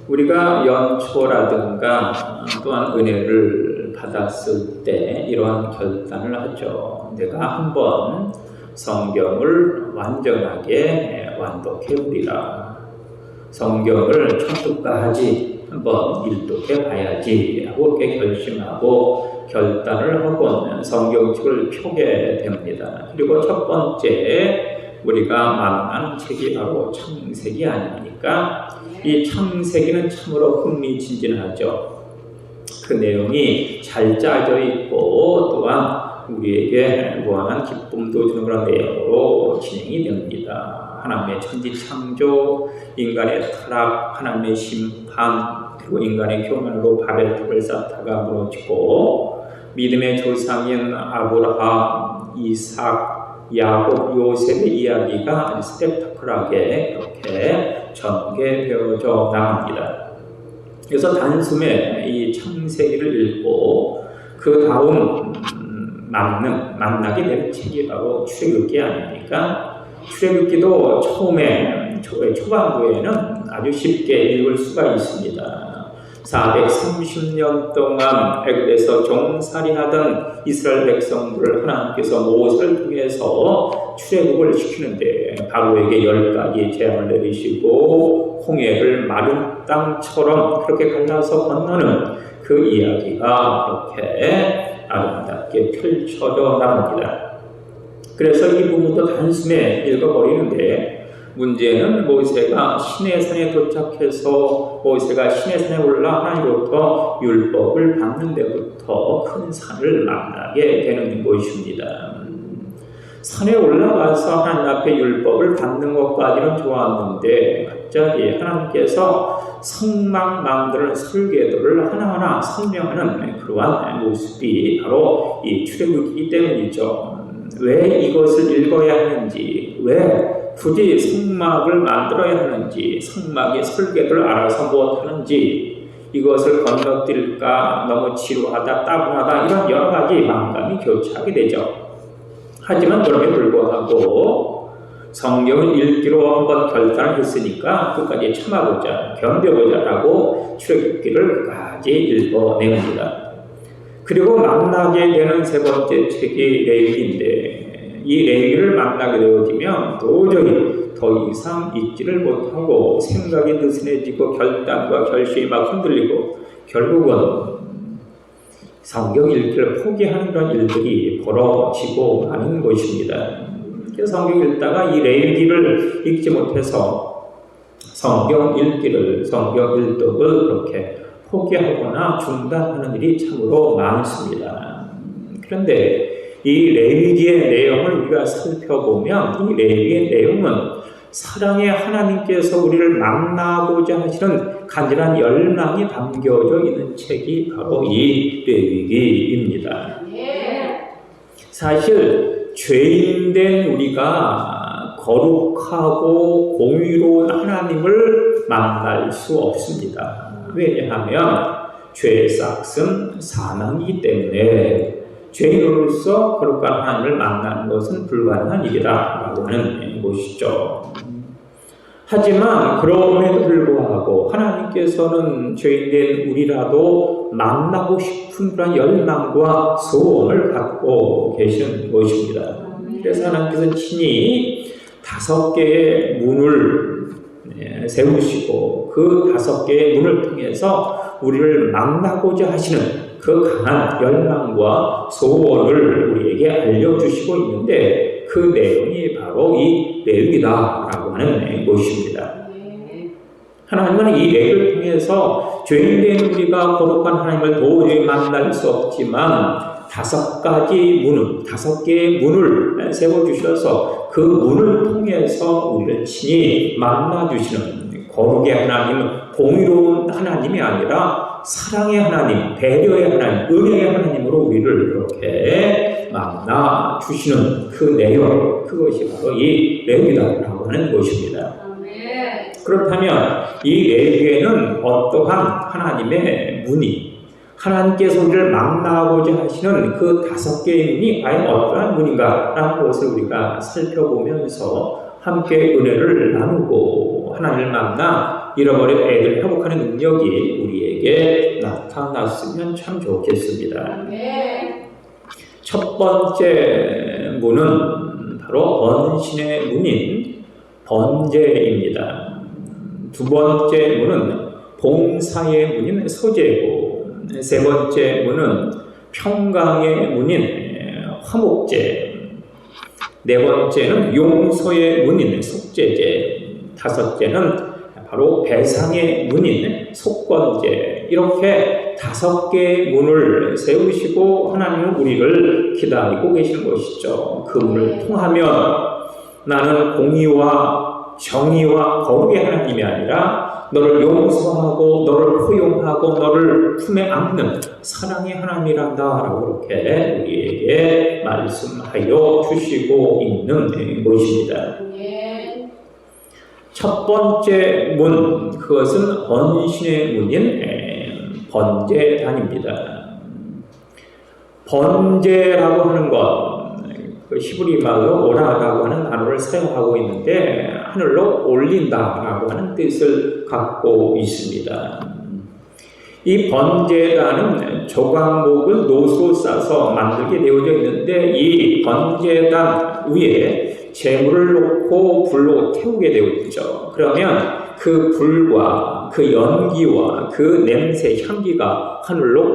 우리가 연초라든가 또한 은혜를 받았을 때 이러한 결단을 하죠. 내가 한번 성경을 완전하게 완독해 보리라. 성경을 처음부터까지 한번 일독해 봐야지 하고 이렇게 결심하고 결단을 하고 성경책을 펴게 됩니다. 그리고 첫 번째 우리가 만나는 책이 바로 창세기 아닙니까? 이 창세기는 참으로 흥미진진하죠. 그 내용이 잘 짜져 있고 또한 우리에게 무한한 기쁨도 주는 그런 내용으로 진행이 됩니다. 하나님의 천지 창조, 인간의 타락, 하나님의 심판, 그리고 인간의 교만으로 바벨탑을 쌓다가 무너지고 믿음의 조상인 아브라함, 이삭, 야곱, 요셉의 이야기가 스펙타클하게 이렇게 전개되어져 나갑니다. 그래서 단숨에 이 창세기를 읽고 그 다음 만나게 되는 책이 바로 출애굽기 아닙니까? 출애굽기도 초반부에는 아주 쉽게 읽을 수가 있습니다. 430년 동안 애굽에서 종살이하던 이스라엘 백성들을 하나님께서 모세를 통해서 출애굽을 시키는데 바로에게 10가지 재앙을 내리시고 홍해를 마른 땅처럼 그렇게 갈라서 건너는 그 이야기가 그렇게 아름답게 펼쳐져 나갑니다. 그래서 이 부분도 단숨에 읽어버리는데 문제는 모세가 시내산에 도착해서 모세가 시내산에 올라 하나님으로부터 율법을 받는 데부터 큰 산을 만나게 되는 것입니다. 산에 올라가서 하나님 앞에 율법을 받는 것까지는 좋았는데 갑자기 하나님께서 성막 만드는 설계도를 하나하나 설명하는 그러한 모습이 바로 이 출애굽이기 때문이죠. 왜 이것을 읽어야 하는지, 왜 굳이 성막을 만들어야 하는지, 성막의 설계도를 알아서 못하는지, 이것을 건너뛸까, 너무 지루하다, 따분하다 이런 여러 가지 마음감이 교차하게 되죠. 하지만 그럼에도 불구하고 성경을 읽기로 한번 결단을 했으니까 끝까지 참아보자, 견뎌보자 라고 출애굽기를 끝까지 읽어냅니다. 그리고 만나게 되는 세 번째 책이 레위기인데 이 레위기를 만나게 되어지면 도저히 더 이상 읽지를 못하고 생각이 느슨해지고 결단과 결심이 막 흔들리고 결국은 성경 읽기를 포기하는 그런 일들이 벌어지고 하는 것입니다. 그래서 성경 읽다가 이 레위기를 읽지 못해서 성경 읽기를, 성경 일독을 그렇게 포기하거나 중단하는 일이 참으로 많습니다. 그런데 이 레위기의 내용을 우리가 살펴보면 이 레위기의 내용은 사랑의 하나님께서 우리를 만나고자 하시는 간절한 열망이 담겨져 있는 책이 바로 이 레위기입니다. 사실 죄인된 우리가 거룩하고 공의로운 하나님을 만날 수 없습니다. 왜냐하면 죄의 싹은 사망이기 때문에 죄인으로서 거룩한 하나님을 만나는 것은 불가능한 일이라고 하는 것이죠. 하지만 그럼에도 불구하고 하나님께서는 죄인된 우리라도 만나고 싶은 그런 열망과 소원을 갖고 계시는 것입니다. 그래서 하나님께서는 친히 5개의 문을 세우시고 그 5개의 문을 통해서 우리를 만나고자 하시는 그 강한 열망과 소원을 우리에게 알려주시고 있는데 그 내용이 바로 이 레위기다라고 하는 것입니다. 하나님은 이 레위기를 통해서 죄인된 우리가 거룩한 하나님을 도저히 만날 수 없지만 5개의 문을 세워주셔서 그 문을 통해서 우리를 친히 만나주시는 거룩의 하나님, 공의로운 하나님이 아니라 사랑의 하나님, 배려의 하나님, 은혜의 하나님으로 우리를 그렇게 만나주시는 그 내용, 그것이 바로 이 레위기다라고 하는 것입니다. 그렇다면 이 레위기에는 어떠한 하나님의 문이 하나님께서 우리를 만나고자 하시는 그 5개의 문이 과연 어떠한 문인가라는 것을 우리가 살펴보면서 함께 은혜를 나누고 하나님을 만나 잃어버린 애들 회복하는 능력이 우리에게 나타났으면 참 좋겠습니다. 첫 번째 문은 바로 번신의 문인 번제입니다. 두 번째 문은 봉사의 문인 소제고, 세 번째 문은 평강의 문인 화목제, 네 번째는 용서의 문인 속죄제, 다섯째는 바로 배상의 문인 속건제. 이렇게 5개의 문을 세우시고 하나님은 우리를 기다리고 계시는 것이죠. 그 문을 통하면 나는 공의와 정의와 거룩의 하나님이 아니라 너를 용서하고 너를 포용하고 너를 품에 안는 사랑의 하나님이란다 라고 그렇게 우리에게 말씀하여 주시고 있는 것입니다. 첫 번째 문, 그것은 번신의 문인 번제단입니다. 번제라고 하는 것, 히브리 말로 오라라고 하는 단어를 사용하고 있는데 하늘로 올린다라고 하는 뜻을 갖고 있습니다. 이 번제단은 조각목을 노수로 싸서 만들게 되어져 있는데 이 번제단 위에 재물을 놓고 불로 태우게 되어 있죠. 그러면 그 불과 그 연기와 그 냄새, 향기가 하늘로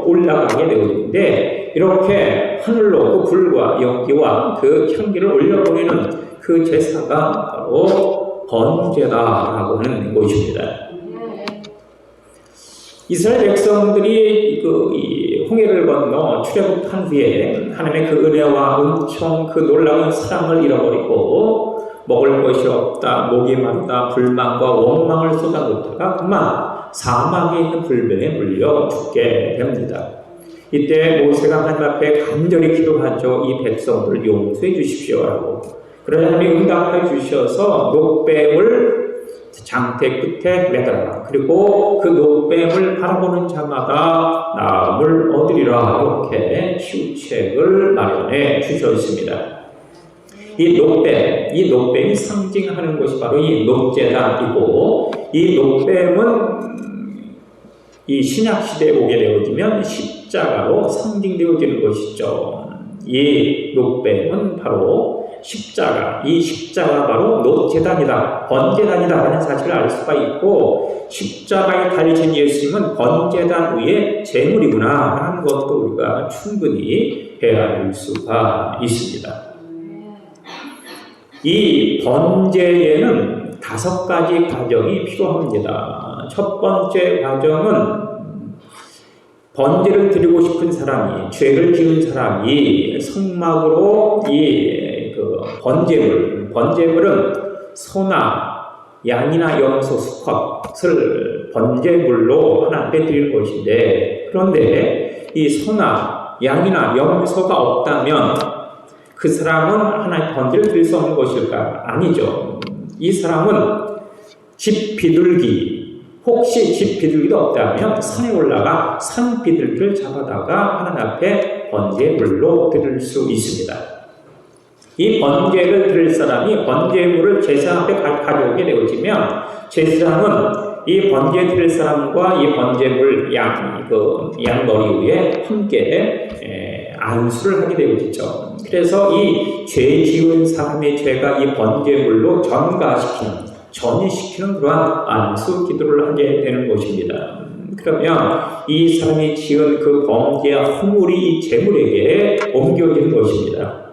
올라가게 되어 있는데 이렇게 하늘로 그 불과 연기와 그 향기를 올려보내는 그 제사가 바로 번제다라고 하는 것입니다. 이스라엘 백성들이 이 홍해를 건너 출애굽한 후에 하나님의 그 은혜와 엄청 그 놀라운 사랑을 잃어버리고 먹을 것이 없다, 목이 마르다, 불만과 원망을 쏟아놓다가 그만 사막에 있는 불변에 물려 죽게 됩니다. 이때 모세가 하나님 앞에 간절히 기도하죠. 이 백성들을 용서해 주십시오라고. 그러자 하나님이 응답해 주셔서 녹뱀을 장대 끝에 매달아라. 그리고 그 녹뱀을 바라보는 자마다 나음을 얻으리라. 이렇게 치유책을 마련해 주셨습니다. 이 녹뱀이 상징하는 것이 바로 이 녹제단이고, 이 녹뱀은 이 신약시대에 오게 되어지면 십자가로 상징되어지는 것이죠. 이 녹뱀은 바로 십자가, 이 십자가 바로 녹제단이다, 번제단이다 라는 사실을 알 수가 있고, 십자가에 달리신 예수님은 번제단 위에 제물이구나 하는 것도 우리가 충분히 헤아릴 수가 있습니다. 이 번제에는 5가지 과정이 필요합니다. 첫 번째 과정은 번제를 드리고 싶은 사람이, 죄를 지은 사람이 성막으로 번제물은 소나 양이나 염소 수컷을 번제물로 하나님께 드리는 것인데, 그런데 이 소나 양이나 염소가 없다면 그 사람은 하나님 번제를 드릴 수 없는 것일까? 아니죠. 이 사람은 집 비둘기, 혹시 집 비둘기도 없다면 산에 올라가 산 비둘기를 잡아다가 하나님 앞에 번제물로 드릴 수 있습니다. 이 번제를 드릴 사람이 번제물을 제사 앞에 가져오게 되어지면 제사장은 이 번제 드릴 사람과 이 번제물 양머리 위에 함께 안수를 하게 되어지죠. 그래서 이 죄 지은 사람의 죄가 이 번제물로 전이시키는 그러한 안수 기도를 하게 되는 것입니다. 그러면 이 사람이 지은 그 범죄와 허물이 이 제물에게 옮겨지는 것입니다.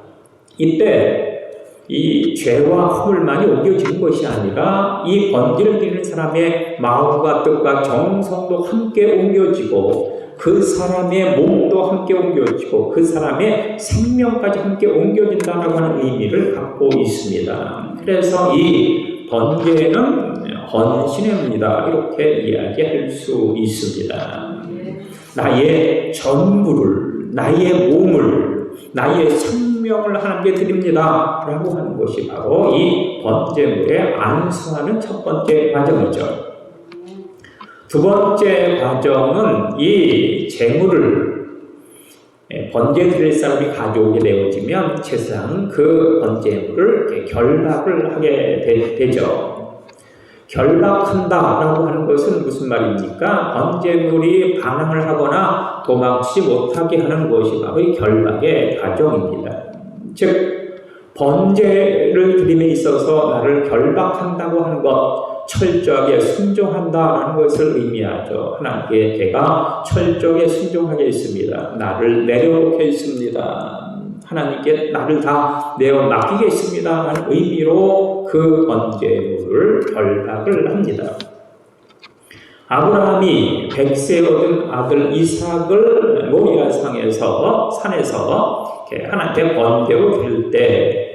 이때 이 죄와 허물만이 옮겨지는 것이 아니라 이 번제를 드리는 사람의 마음과 뜻과 정성도 함께 옮겨지고, 그 사람의 몸도 함께 옮겨지고, 그 사람의 생명까지 함께 옮겨진다고 하는 의미를 갖고 있습니다. 그래서 이 번제는 헌신의 문이다, 이렇게 이야기할 수 있습니다. 나의 전부를, 나의 몸을, 나의 생명을 하나님께 드립니다 라고 하는 것이 바로 이 번제물에 안수하는 첫 번째 과정이죠. 두 번째 과정은 이 제물을 번제 드릴 사람이 가져오게 되어지면 제사장은 그 번제물을 결박을 하게 되죠. 결박한다라고 하는 것은 무슨 말입니까? 번제물이 반항을 하거나 도망치지 못하게 하는 것이 바로 이 결박의 과정입니다. 즉 번제를 드림에 있어서 나를 결박한다고 하는 것, 철저하게 순종한다라는 것을 의미하죠. 하나님께 제가 철저하게 순종하겠습니다. 나를 내려놓겠습니다. 하나님께 나를 다 내어 맡기겠습니다 라는 의미로 그 번제물을 결박을 합니다. 아브라함이 100세 얻은 아들 이삭을 모리아 산에서 하나님께 번제로 드릴 때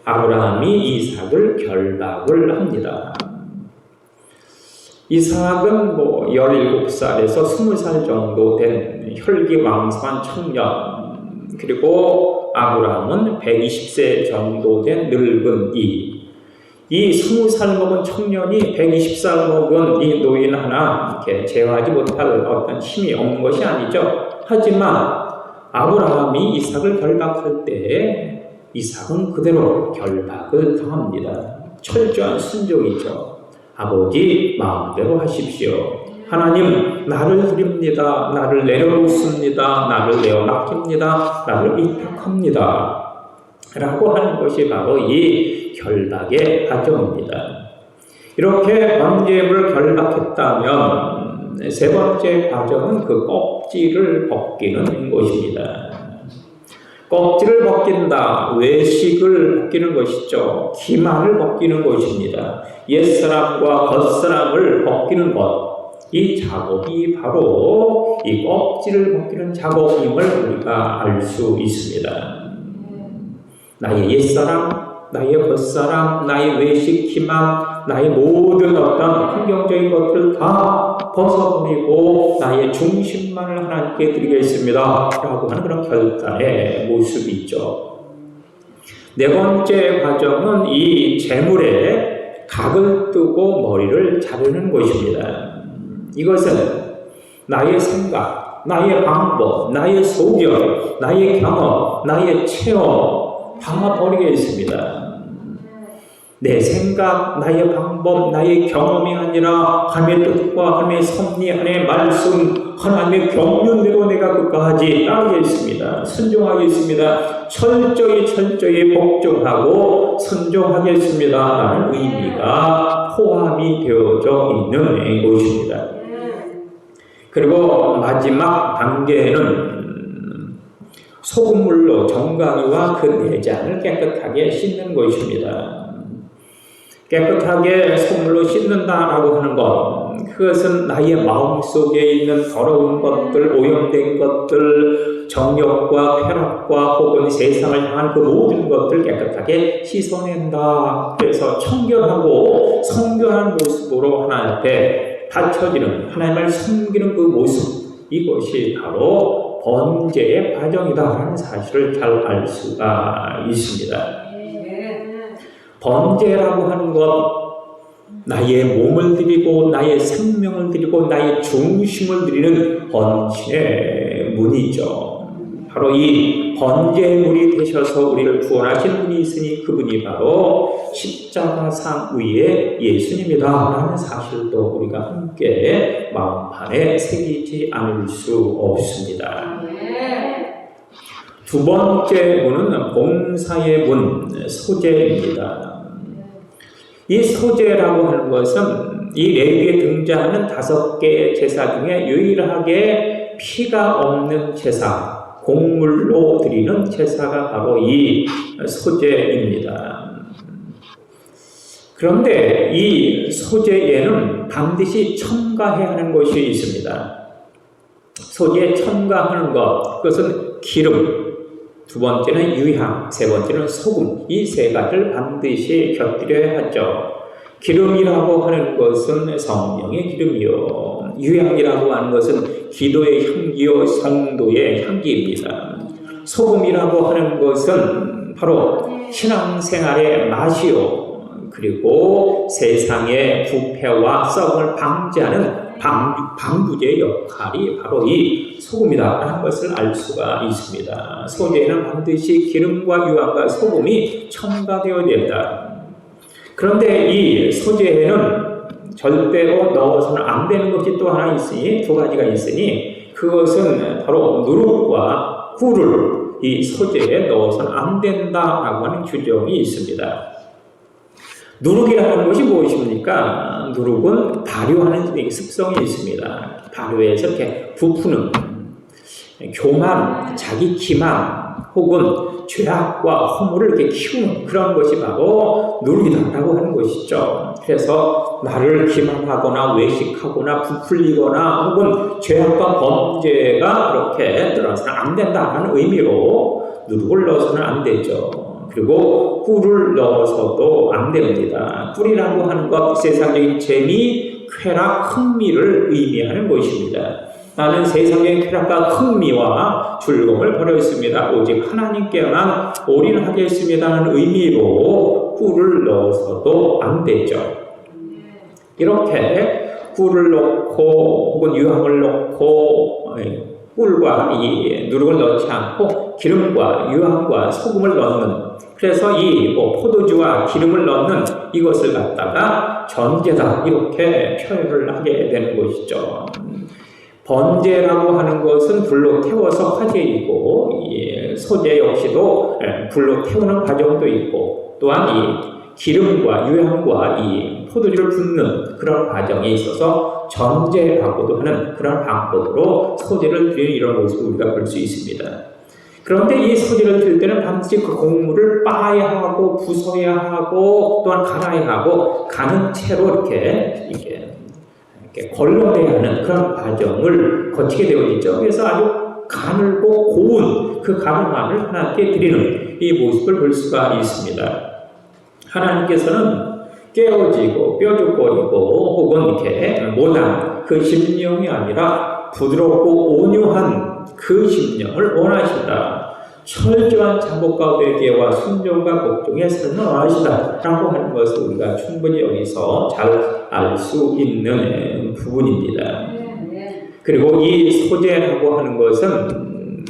아브라함이 이삭을 결박을 합니다. 이삭은 17살에서 20살 정도 된 혈기왕성한 청년, 그리고 아브라함은 120세 정도 된 늙은 이 20살 먹은 청년이 120살 먹은 이 노인 하나 이렇게 제어하지 못할 어떤 힘이 없는 것이 아니죠. 하지만 아브라함이 이삭을 결박할 때 이삭은 그대로 결박을 당합니다. 철저한 순종이죠. 아버지 마음대로 하십시오. 하나님 나를 드립니다. 나를 내려놓습니다. 나를 내어 맡깁니다. 나를 위탁합니다. 라고 하는 것이 바로 이 결박의 과정입니다. 이렇게 번제물을 결박했다면 세 번째 과정은 그 껍질을 벗기는 것입니다. 껍질을 벗긴다, 외식을 벗기는 것이죠. 기만을 벗기는 것입니다. 옛사람과 겉사람을 벗기는 것, 이 작업이 바로 이 껍질을 벗기는 작업임을 우리가 알 수 있습니다. 나의 옛사람, 나의 겉사람, 나의 외식, 기만, 나의 모든 어떤 환경적인 것들을 다 벗어버리고 나의 중심만을 하나님께 드리겠습니다 라고 하는 그런 결단의 모습이 있죠. 네 번째 과정은 이 제물에 각을 뜨고 머리를 자르는 것입니다. 이것은 나의 생각, 나의 방법, 나의 소견, 나의 경험, 나의 체험 다 버리겠습니다. 내 생각, 나의 방법, 나의 경험이 아니라 하나님의 뜻과 하나님의 섭리, 하나님의 말씀, 하나님의 경륜대로 내가 끝까지 따르겠습니다. 순종하겠습니다. 철저히 복종하고 순종하겠습니다 라는 의미가 포함이 되어져 있는 것입니다. 그리고 마지막 단계는 소금물로 정강이와 그 내장을 깨끗하게 씻는 것입니다. 깨끗하게 소금물로 씻는다라고 하는 것, 그것은 나의 마음속에 있는 더러운 것들, 오염된 것들, 정욕과 쾌락과 혹은 세상을 향한 그 모든 것들 깨끗하게 씻어낸다. 그래서 청결하고 성결한 모습으로 하나님 앞에 바쳐지는, 하나님을 섬기는 그 모습, 이것이 바로 번제의 과정이다라는 사실을 잘 알 수가 있습니다. 번제라고 하는 것, 나의 몸을 드리고 나의 생명을 드리고 나의 중심을 드리는 헌신의 문이죠. 바로 이 번제물이 되셔서 우리를 구원하신 분이 있으니 그분이 바로 십자가상 위의 예수님이다라는 사실도 우리가 함께 마음판에 새기지 않을 수 없습니다. 두 번째 문은 봉사의 문, 소제입니다. 이 소제라고 하는 것은 이 레위기에 등장하는 5개의 제사 중에 유일하게 피가 없는 제사, 곡물로 드리는 제사가 바로 이 소제입니다. 그런데 이 소제에는 반드시 첨가해야 하는 것이 있습니다. 소제에 첨가하는 것, 그것은 기름, 두 번째는 유향, 세 번째는 소금, 이 세 가지를 반드시 곁들여야 하죠. 기름이라고 하는 것은 성령의 기름이요, 유향이라고 하는 것은 기도의 향기요, 성도의 향기입니다. 소금이라고 하는 것은 바로 신앙생활의 맛이요, 그리고 세상의 부패와 썩음을 방지하는 방부제의 역할이 바로 이 소금이다라는 것을 알 수가 있습니다. 소제에는 반드시 기름과 유황과 소금이 첨가되어야 된다. 그런데 이 소제에는 절대로 넣어서는 안 되는 것이 또 하나 있으니, 두 가지가 있으니, 그것은 바로 누룩과 꿀을 이 소재에 넣어서는 안 된다라고 하는 규정이 있습니다. 누룩이라는 것이 무엇입니까? 누룩은 발효하는 습성이 있습니다. 발효해서 이렇게 부푸는 교만, 자기 기만 혹은 죄악과 허물을 이렇게 키우는 그런 것이 바로 누룩이다라고 하는 것이죠. 그래서 나를 기만하거나 외식하거나 부풀리거나 혹은 죄악과 범죄가 그렇게 들어서는 안 된다는 의미로 누룩을 넣어서는 안 되죠. 그리고 꿀을 넣어서도 안 됩니다. 꿀이라고 하는 것, 세상적인 재미, 쾌락, 흥미를 의미하는 것입니다. 나는 세상의 쾌락과 흥미와 즐거움을 버렸습니다. 오직 하나님께만 올인하겠습니다는 의미로 꿀을 넣어서도 안 되죠. 이렇게 꿀을 넣고 혹은 유황을 넣고 꿀과 이 누룩을 넣지 않고 기름과 유황과 소금을 넣는, 그래서 이 포도주와 기름을 넣는 이것을 갖다가 전제다 이렇게 표현을 하게 되는 것이죠. 번제라고 하는 것은 불로 태워서 화제이고, 소재 역시도 불로 태우는 과정도 있고, 또한 이 기름과 유향과 이 포도주를 붓는 그런 과정에 있어서 전제라고도 하는 그런 방법으로 소재를 드리는 이런 모습을 우리가 볼 수 있습니다. 그런데 이 소재를 드릴 때는 반드시 그 곡물을 빻아야 하고 부숴야 하고 또한 갈아야 하고 가는 채로 이렇게 걸러내야 하는 그런 과정을 거치게 되어지죠. 그래서 아주 가늘고 고운 그 가물만을 하나님께 드리는 이 모습을 볼 수가 있습니다. 하나님께서는 깨어지고 뼈죽거리고 혹은 이렇게 모난 그 심령이 아니라 부드럽고 온유한 그 심령을 원하신다. 철저한 작업과 회개와 순종과 걱정에 삶을 원하신다라고 하는 것을 우리가 충분히 여기서 잘 알 수 있는 부분입니다. 그리고 이 소재라고 하는 것은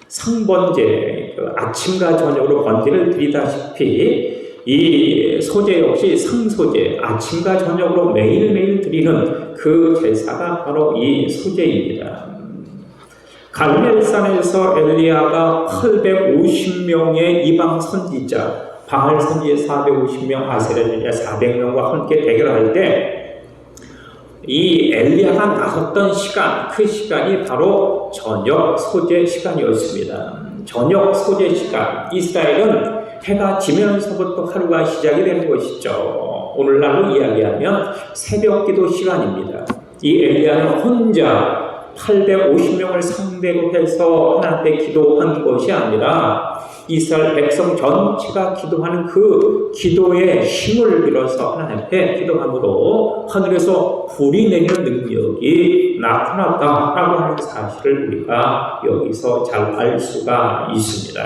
상번제, 아침과 저녁으로 번제를 드리다시피 이 소재 역시 상소재, 아침과 저녁으로 매일매일 드리는 그 제사가 바로 이 소재입니다. 갈멜산에서 엘리야가 850명의 이방 선지자, 바알 선지자 450명, 아세라 선지자 400명과 함께 대결할 때 이 엘리야가 나섰던 시간, 그 시간이 바로 저녁 소재 시간이었습니다. 저녁 소재 시간, 이스라엘은 해가 지면서부터 하루가 시작이 되는 것이죠. 오늘날로 이야기하면 새벽기도 시간입니다. 이 엘리야는 혼자 850명을 상대로 해서 하나님께 기도한 것이 아니라 이스라엘 백성 전체가 기도하는 그 기도의 힘을 빌어서 하나님께 기도함으로 하늘에서 불이 내리는 능력이 나타났다라고 하는 사실을 우리가 여기서 잘 알 수가 있습니다.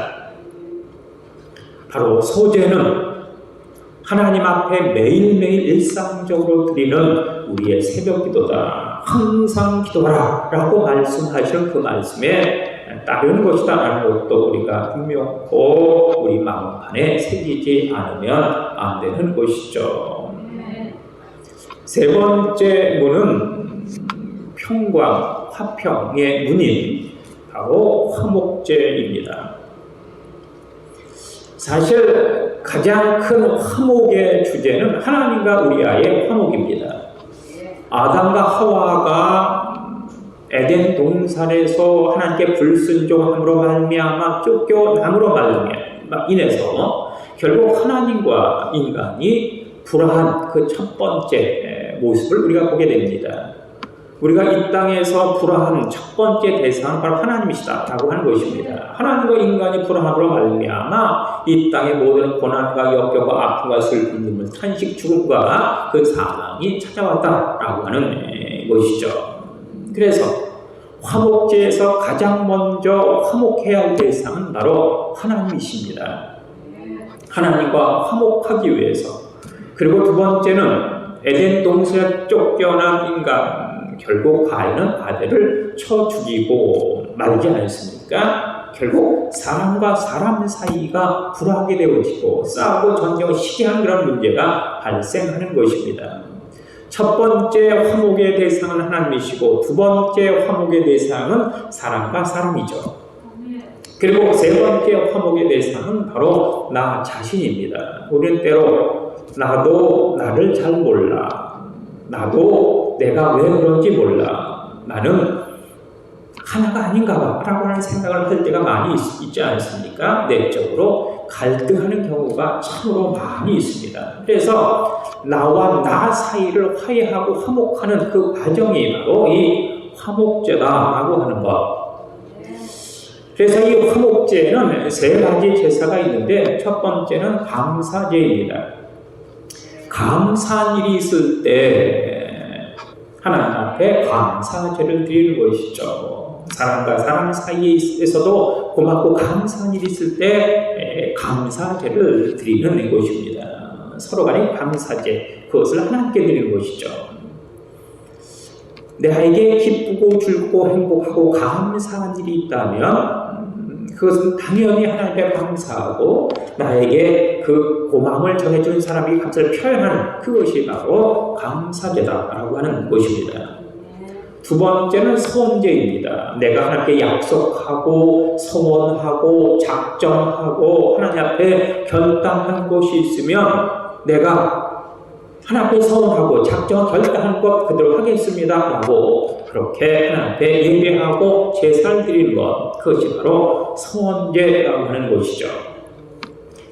바로 소재는 하나님 앞에 매일매일 일상적으로 드리는 우리의 새벽 기도다. 항상 기도하라 라고 말씀하시는 그 말씀에 따르는 것이다 라는 것도 우리가 분명하고 우리 마음판에 새기지 않으면 안 되는 것이죠. 세 번째 문은 평광, 화평의 문인 바로 화목제입니다. 사실 가장 큰 화목의 주제는 하나님과 우리 아이의 화목입니다. 아담과 하와가 에덴 동산에서 하나님께 불순종함으로 말미암아 쫓겨남으로 인해서 결국 하나님과 인간이 불화한 그 첫 번째 모습을 우리가 보게 됩니다. 우리가 이 땅에서 불화한 첫 번째 대상은 바로 하나님이시다 라고 하는 것입니다. 하나님과 인간이 불화함으로 말미암아 이 땅의 모든 고난과 역경과 아픔과 슬픔, 눈물, 탄식, 죽음과 그 사망이 찾아왔다라고 하는 것이죠. 그래서 화목제에서 가장 먼저 화목해야 할 대상은 바로 하나님이십니다. 하나님과 화목하기 위해서. 그리고 두 번째는 에덴 동산에 쫓겨난 인간, 결국 가인은 아벨을 쳐 죽이고 말지 않습니까? 결국 사람과 사람 사이가 불화하게 되어지고 싸우고 전쟁을 시기하는 그런 문제가 발생하는 것입니다. 첫 번째 화목의 대상은 하나님이시고 두 번째 화목의 대상은 사람과 사람이죠. 그리고 세 번째 화목의 대상은 바로 나 자신입니다. 우리는 때로 나도 나를 잘 몰라. 나도 내가 왜 그런지 몰라. 나는 하나가 아닌가 봐 라고 하는 생각을 할 때가 많이 있지 않습니까? 내적으로 갈등하는 경우가 참으로 많이 있습니다. 그래서 나와 나 사이를 화해하고 화목하는 그 과정이 바로 이 화목제다라고 하는 것. 그래서 이 화목제는 세 가지 제사가 있는데 첫 번째는 감사제입니다. 감사한 일이 있을 때 하나님 앞에 감사제를 드리는 것이죠. 사람과 사람 사이에서도 고맙고 감사한 일이 있을 때 감사제를 드리는 것입니다. 서로 간의 감사제, 그것을 하나님께 드리는 것이죠. 내게 기쁘고 즐겁고 행복하고 감사한 일이 있다면 그것은 당연히 하나님께 감사하고 나에게 그 고마움을 전해준 사람이 감사를 표현하는 그것이 바로 감사제다라고 하는 것입니다. 두 번째는 서원제입니다. 내가 하나님께 약속하고 서원하고 작정하고 하나님 앞에 결단한 것이 있으면 내가 하나님 앞에 서원하고 작정 결단한 것 그대로 하겠습니다 라고 그렇게 하나님 앞에 예배하고 제사를 드리는 것, 그것이 바로 서원제라고 하는 것이죠.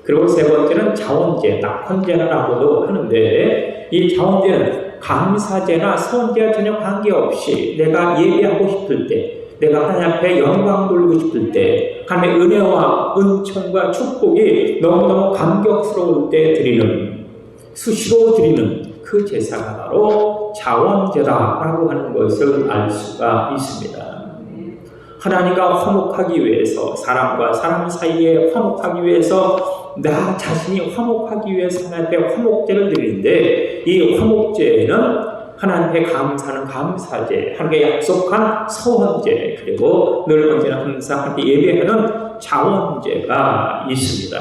그리고 세 번째는 자원제, 낙헌제라고도 하는데 이 자원제는 감사제나 서원제와 전혀 관계없이 내가 예배하고 싶을 때, 내가 하나님 앞에 영광 돌리고 싶을 때, 하나님의 은혜와 은총과 축복이 너무너무 감격스러울 때 드리는, 수시로 드리는 그 제사가 바로 자원제다라고 하는 것을 알 수가 있습니다. 하나님과 화목하기 위해서, 사람과 사람 사이에 화목하기 위해서, 나 자신이 화목하기 위해서 하나님께 화목제를 드리는데 이 화목제에는 하나님께 감사하는 감사제, 하나님께 약속한 서원제, 그리고 늘 언제나 항상 하나님께 예배하는 자원제가 있습니다.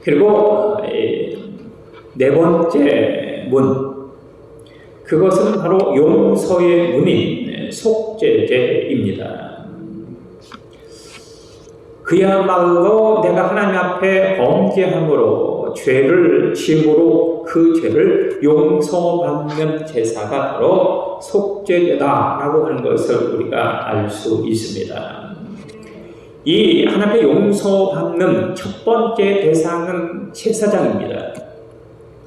그리고 네 번째 문, 그것은 바로 용서의 문인 속죄제입니다. 그야말로 내가 하나님 앞에 범죄함으로 죄를 지음으로 그 죄를 용서받는 제사가 바로 속죄제다라고 하는 것을 우리가 알 수 있습니다. 이 하나님 앞에 용서받는 첫 번째 대상은 제사장입니다.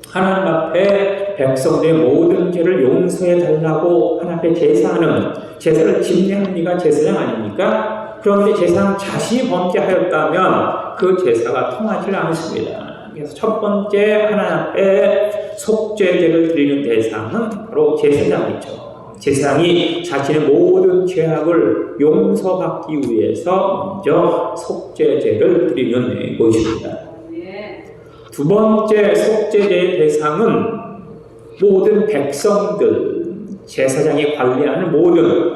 하나님 앞에 백성들의 모든 죄를 용서해 달라고 하나님 앞에 제사하는, 제사를 집례하는 이가 제사장 아닙니까? 그런데 제사장 자신이 범죄하였다면 그 제사가 통하지 않습니다. 그래서 첫 번째 하나님 앞에 속죄제를 드리는 대상은 바로 제사장이죠. 제사장이 자신의 모든 죄악을 용서받기 위해서 먼저 속죄제를 드리는 것입니다. 두 번째 속죄제의 대상은 모든 백성들, 제사장이 관리하는 모든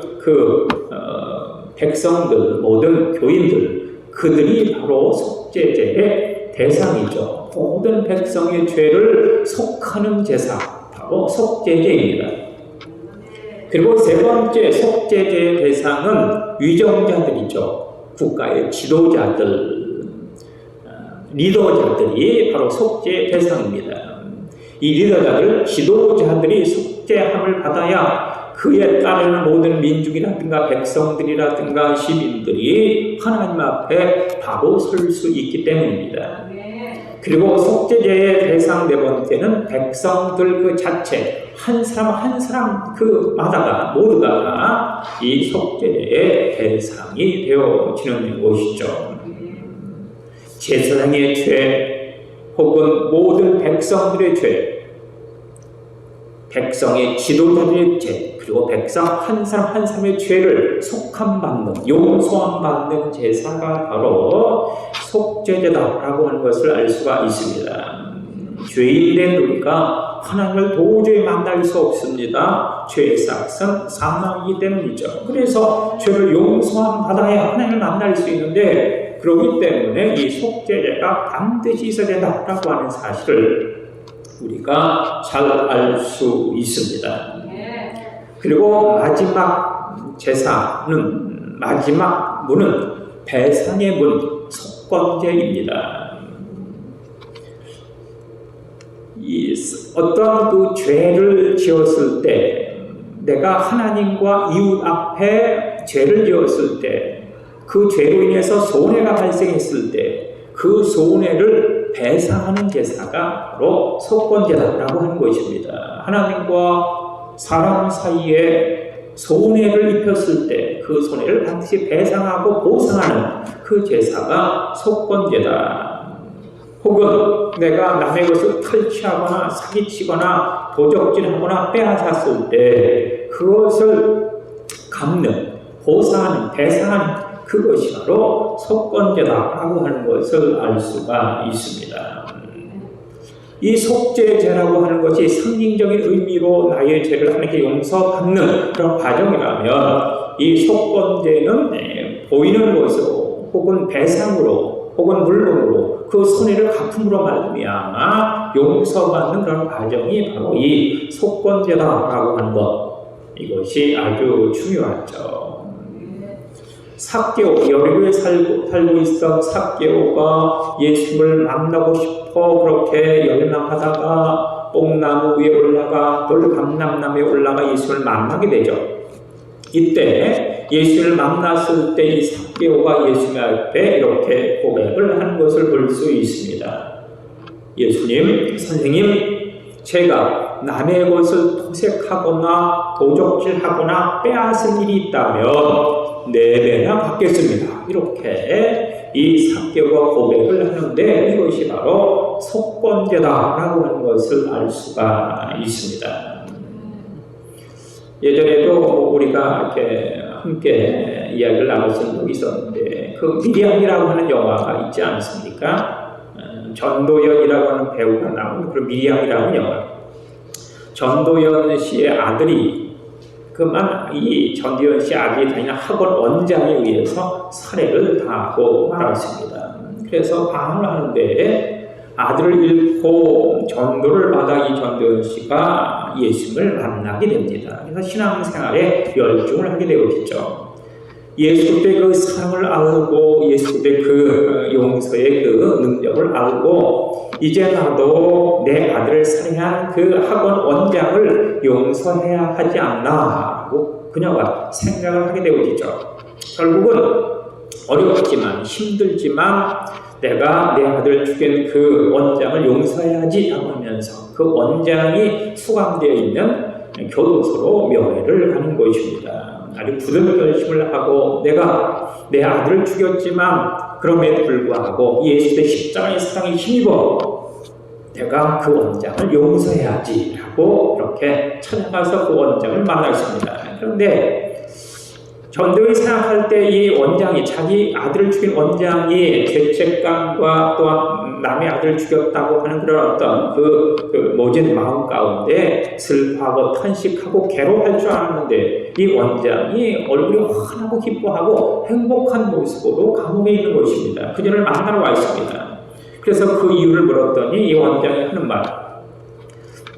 백성들, 모든 교인들, 그들이 바로 속죄제의 대상이죠. 모든 백성의 죄를 속하는 제사, 바로 속죄제입니다. 그리고 세 번째 속죄제의 대상은 위정자들이죠. 국가의 지도자들, 리더자들이 바로 속죄 대상입니다. 이 리더자들, 지도자들이 속죄함을 받아야 그에 따르는 모든 민족이라든가 백성들이라든가 시민들이 하나님 앞에 바로 설 수 있기 때문입니다. 그리고 속죄제의 대상 네 번째는 백성들 그 자체, 한 사람 한 사람 그마다가 모두가 이 속죄제의 대상이 되어지는 것이죠. 제사장의 죄 혹은 모든 백성들의 죄, 백성의 지도자들의 죄, 그리고 백성 한 사람 한 사람의 죄를 속함받는, 용서함받는 제사가 바로 속죄제다라고 하는 것을 알 수가 있습니다. 죄인된 우리가 하나님을 도저히 만날 수 없습니다. 죄의 삭은 사망이기 때문이죠. 그래서 죄를 용서함 받아야 하나님을 만날 수 있는데, 그렇기 때문에 이 속죄제가 반드시 있어야 된다라고 하는 사실을 우리가 잘 알 수 있습니다. 그리고 마지막 제사는, 마지막 문은 배상의 문, 속건제입니다. 어떤 그 죄를 지었을 때, 내가 하나님과 이웃 앞에 죄를 지었을 때, 그 죄로 인해서 손해가 발생했을 때 그 손해를 배상하는 제사가 바로 속건제다라고 하는 것입니다. 하나님과 사람 사이에 손해를 입혔을 때 그 손해를 반드시 배상하고 보상하는 그 제사가 속건제다. 혹은 내가 남의 것을 탈취하거나 사기치거나 도적질하거나 빼앗았을 때 그것을 갚는, 보상하는, 배상하는 그것이 바로 속건제다라고 하는 것을 알 수가 있습니다. 이 속죄제라고 하는 것이 상징적인 의미로 나의 죄를 하나님께 용서받는 그런 과정이라면, 이 속건제는 보이는 것으로 혹은 배상으로 혹은 물론으로 그 손해를 갚음으로 말미암아 용서받는 그런 과정이 바로 이 속건제다라고 하는 것, 이것이 아주 중요하죠. 삭개오, 여리고에 살고 있던 삭개오가 예수를 만나고 싶어 그렇게 열망하다가 뽕나무 위에 올라가 돌감람나무에 올라가 예수를 만나게 되죠. 이때 예수를 만났을 때 이 삭개오가 예수님 앞에 이렇게 고백을 하는 것을 볼 수 있습니다. 예수님, 선생님, 제가 남의 것을 토색하거나 도적질하거나 빼앗은 일이 있다면 4배나 받겠습니다. 이렇게 이 삭개오가 고백을 하는데, 이것이 바로 속건제다라고 하는 것을 알 수가 있습니다. 예전에도 우리가 이렇게 함께 이야기를 나눴던 적이 있었는데, 그 미리암이라고 하는 영화가 있지 않습니까? 전도연이라고 하는 배우가 나온 그런 미리암이라고 하는 영화. 전도연 씨의 아들이, 이 전도연 씨 아들이 다니는 학원 원장에 의해서 살해를 당하고 말았습니다. 그래서 방황을 하는데 아들을 잃고 전도를 받아 이 전도연 씨가 예수님을 만나게 됩니다. 그래서 신앙생활에 열중을 하게 되었죠. 예수 그리스도의 그 사랑을 알고 예수 그리스도의 그 용서의 그 능력을 알고, 이제 나도 내 아들을 살해한 그 학원 원장을 용서해야 하지 않나라고 그녀가 생각을 하게 되었죠. 결국은 어렵지만 힘들지만 내가 내 아들을 죽인 그 원장을 용서해야지 하면서 그 원장이 수감되어 있는 교도소로 면회를 하는 것입니다. 아주 굳은 결심을 하고, 내가 내 아들을 죽였지만 그럼에도 불구하고 예수의 십자가의 사랑에 힘입어 내가 그 원장을 용서해야지 하고 이렇게 찾아가서 그 원장을 만났습니다. 그런데 전도연이 생각할 때 이 원장이, 자기 아들을 죽인 원장이 죄책감과 또한 남의 아들을 죽였다고 하는 그런 어떤 그 모진 마음 가운데 슬퍼하고 탄식하고 괴로워할 줄 알았는데, 이 원장이 얼굴이 환하고 기뻐하고 행복한 모습으로 감옥에 있는 것입니다. 그녀를 만나러 와 있습니다. 그래서 그 이유를 물었더니 이 원장이 하는 말,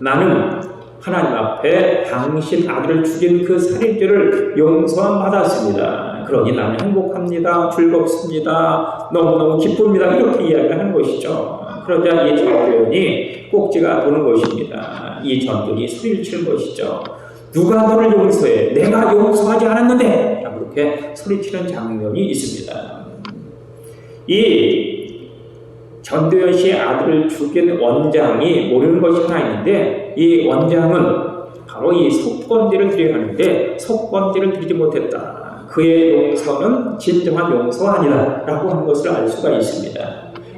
나는 하나님 앞에 당신 아들을 죽인 그 살인죄를 용서함 받았습니다. 그러니 나는 행복합니다. 즐겁습니다. 너무너무 기쁩니다. 이렇게 이야기를 하는 것이죠. 그러자 이 전도연이 꼭지가 도는 것입니다. 이 전도연이 소리를 치는 것이죠. 누가 너를 용서해? 내가 용서하지 않았는데! 그렇게 소리치는 장면이 있습니다. 이 전도연 씨의 아들을 죽인 원장이 모르는 것이 하나 있는데, 이 원장은 바로 이 속건제를 드려야 하는데 속건제를 드리지 못했다. 그의 용서는 진정한 용서가 아니다 라고 하는 것을 알 수가 있습니다.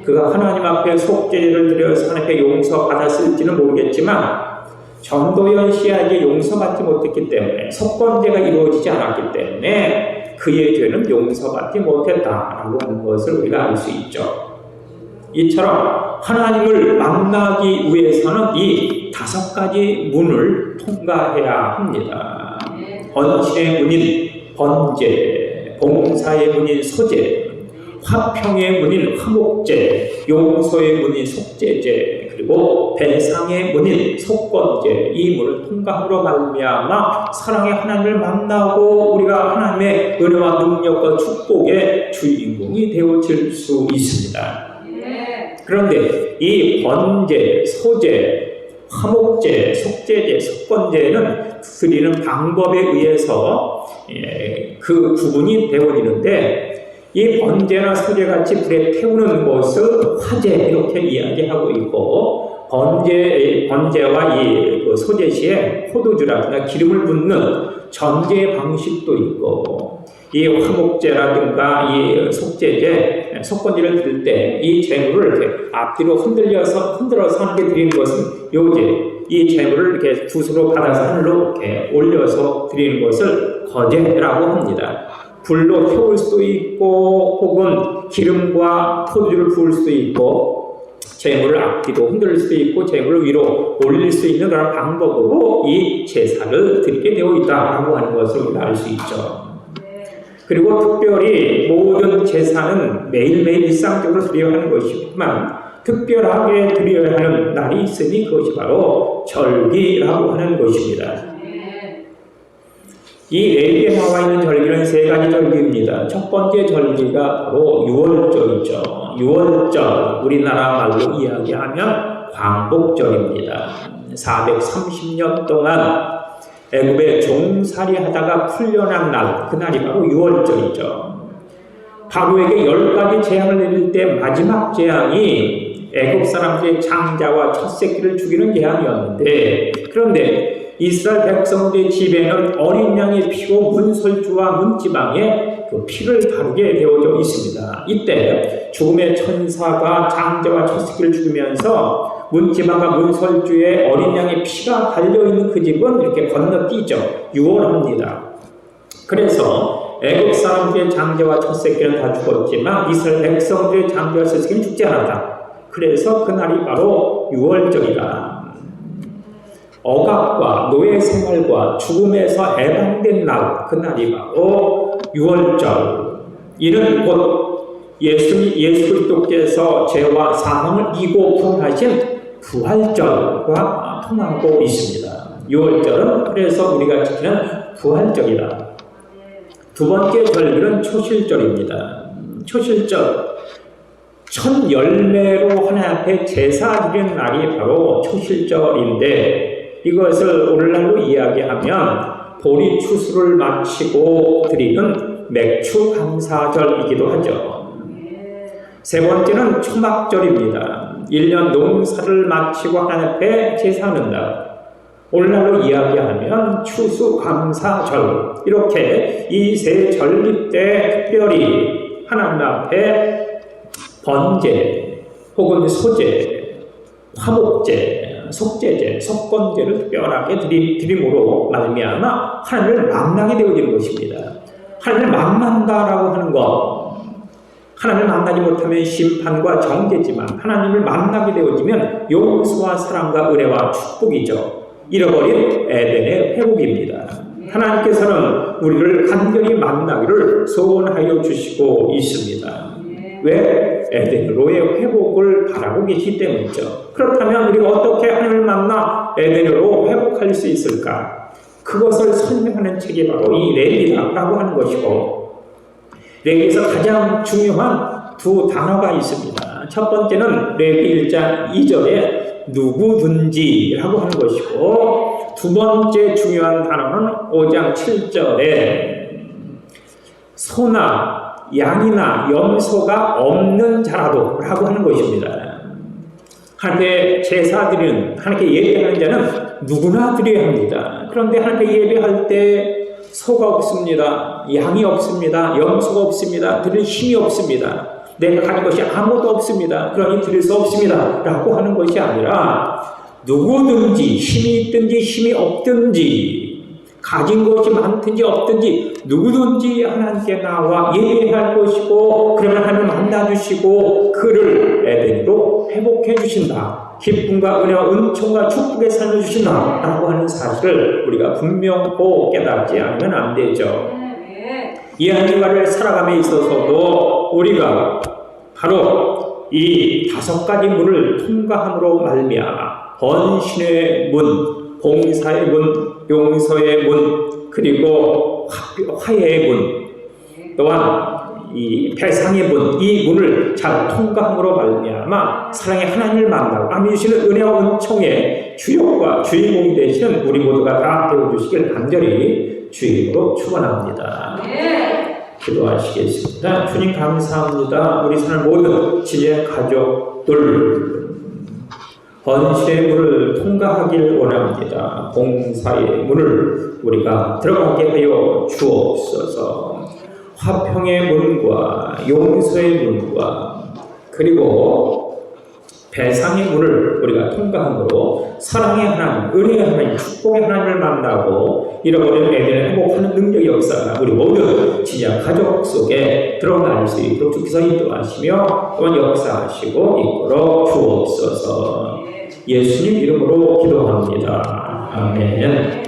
그가 하나님 앞에 속죄를 드려서 하나님께 용서받았을지는 모르겠지만, 전도연 씨에게 용서받지 못했기 때문에, 속건제가 이루어지지 않았기 때문에 그의 죄는 용서받지 못했다라고 하는 것을 우리가 알 수 있죠. 이처럼 하나님을 만나기 위해서는 이 5가지 문을 통과해야 합니다. 번신의 문인 번제, 봉사의 문인 소제, 화평의 문인 화목제, 용서의 문인 속죄제, 그리고 배상의 문인 속건제, 이 문을 통과함으로 말미암아 사랑의 하나님을 만나고 우리가 하나님의 은혜와 능력과 축복의 주인공이 되어질 수 있습니다. 그런데 이 번제, 소제, 화목제, 속제제, 속건제는 드리는 방법에 의해서 그 구분이 되어지는데, 이 번제나 소제같이 불에 태우는 것을 화제 이렇게 이야기하고 있고, 번제와 이 소제 시에 포도주라든가 기름을 붓는 전제 방식도 있고, 이 화목제라든가 이 속제제, 속건제를 드릴 때 이 재물을 이렇게 앞뒤로 흔들어서 함께 드리는 것은 요제, 이 재물을 이렇게 붓으로 받아서 하늘로 이렇게 올려서 드리는 것을 거제라고 합니다. 불로 태울 수도 있고, 혹은 기름과 포도주를 부을 수도 있고, 재물을 앞뒤로 흔들 수도 있고, 재물을 위로 올릴 수 있는 그런 방법으로 이 제사를 드리게 되어 있다라고 하는 것을 우리가 알 수 있죠. 그리고 특별히 모든 제사는 매일매일 일상적으로 드려야 하는 것이지만, 특별하게 드려야 하는 날이 있으니 그것이 바로 절기라고 하는 것입니다. 이 레위기에 나와 있는 절기는 세 가지 절기입니다. 첫 번째 절기가 바로 유월절이죠. 유월절, 우리나라 말로 이야기하면 광복절입니다. 430년 동안 애굽에 종살이 하다가 풀려난 날, 그날이 바로 유월절이죠. 바로에게 10가지 재앙을 내릴 때 마지막 재앙이 애굽 사람들의 장자와 첫 새끼를 죽이는 재앙이었는데, 그런데 이스라엘 백성들의 집에는 어린 양의 피로 문설주와 문지방에 그 피를 바르게 되어져 있습니다. 이때 죽음의 천사가 장자와 첫 새끼를 죽이면서 문지방과 문설주에 어린 양의 피가 달려있는 그 집은 이렇게 건너뛰죠. 유월합니다. 그래서 애굽 사람들의 장자와 첫 새끼는 다 죽었지만 이스라엘 백성들의 장자와 첫 새끼는 죽지 않았다. 그래서 그날이 바로 유월절이다. 억압과 노예 생활과 죽음에서 해방된 날, 그날이 바로 유월절. 이는 곧 예수 그리스도께서 죄와 사망을 이기고 부활하신 부활절과 통하고 있습니다. 유월절은 그래서 우리가 지키는 부활절이다. 두 번째 절기는 초실절입니다. 초실절, 첫 열매로 하나님 앞에 제사 드리는 날이 바로 초실절인데, 이것을 오늘날로 이야기하면 보리 추수를 마치고 드리는 맥추 감사절이기도 하죠. 세 번째는 초막절입니다. 1년 농사를 마치고 하나님 앞에 제사하는 날. 오늘날로 이야기하면 추수감사절. 이렇게 이 세 절기 때 특별히 하나님 앞에 번제 혹은 소제, 화목제, 속제제, 속건제를 특별하게 드림으로 말미암아 하나님을 만나게 되어지는 것입니다. 하나님을 만난다라고 하는 것, 하나님을 만나지 못하면 심판과 정죄지만 하나님을 만나게 되어지면 용서와 사랑과 은혜와 축복이죠. 잃어버린 에덴의 회복입니다. 하나님께서는 우리를 간절히 만나기를 소원하여 주시고 있습니다. 왜? 에덴으로의 회복을 바라고 계시기 때문이죠. 그렇다면 우리가 어떻게 하나님을 만나 에덴으로 회복할 수 있을까? 그것을 설명하는 책이 바로 이 레위기라고 하는 것이고, 레위기에서 가장 중요한 두 단어가 있습니다. 첫 번째는 레위기 1장 2절에 누구든지라고 하는 것이고, 두 번째 중요한 단어는 5장 7절에 소나 양이나 염소가 없는 자라도 라고 하는 것입니다. 하나님께 제사 드리는, 하나님께 예배하는 자는 누구나 드려야 합니다. 그런데 하나님께 예배할 때 소가 없습니다. 양이 없습니다. 염소가 없습니다. 드릴 힘이 없습니다. 내가 가진 것이 아무것도 없습니다. 그러니 드릴 수 없습니다. 라고 하는 것이 아니라 누구든지 힘이 있든지 힘이 없든지 가진 것이 많든지 없든지 누구든지 하나님께 나와 예배할 것이고, 그러면 하나님을 만나주시고 그를 에덴으로 회복해 주신다. 기쁨과 은혜와 은총과 축복의 삶을 주신다 라고 하는 사실을 우리가 분명히 깨닫지 않으면 안 되죠. 이 한 주간을 살아감에 있어서도 우리가 바로 이 5가지 문을 통과함으로 말미암아 헌신의 문, 봉사의 문, 용서의 문, 그리고 화해의 문, 또한 이 배상의 문, 이 문을 잘 통과함으로 말미암아 사랑의 하나님을 만나고 아미 주시는 은혜와 은총의 주역과 주인공이 되시는 우리 모두가 다 되어주시길 간절히 주님으로 축원합니다. 기도하시겠습니다. 주님 감사합니다. 우리 사는 모든 지혜 가족들 헌신의 문을 통과하길 원합니다. 봉사의 문을 우리가 들어가게 하여 주옵소서. 화평의 문과 용서의 문과 그리고 배상의 문을 우리가 통과함으로 사랑의 하나님, 은혜의 하나님, 축복의 하나님을 만나고 잃어버린 애들의 행복하는 능력의 역사가 우리 모든 진짜 가족 속에 드러날 수 있도록 주께서 인도하시며 또한 역사하시고 이끌어 주옵소서. 예수님 이름으로 기도합니다. 아멘.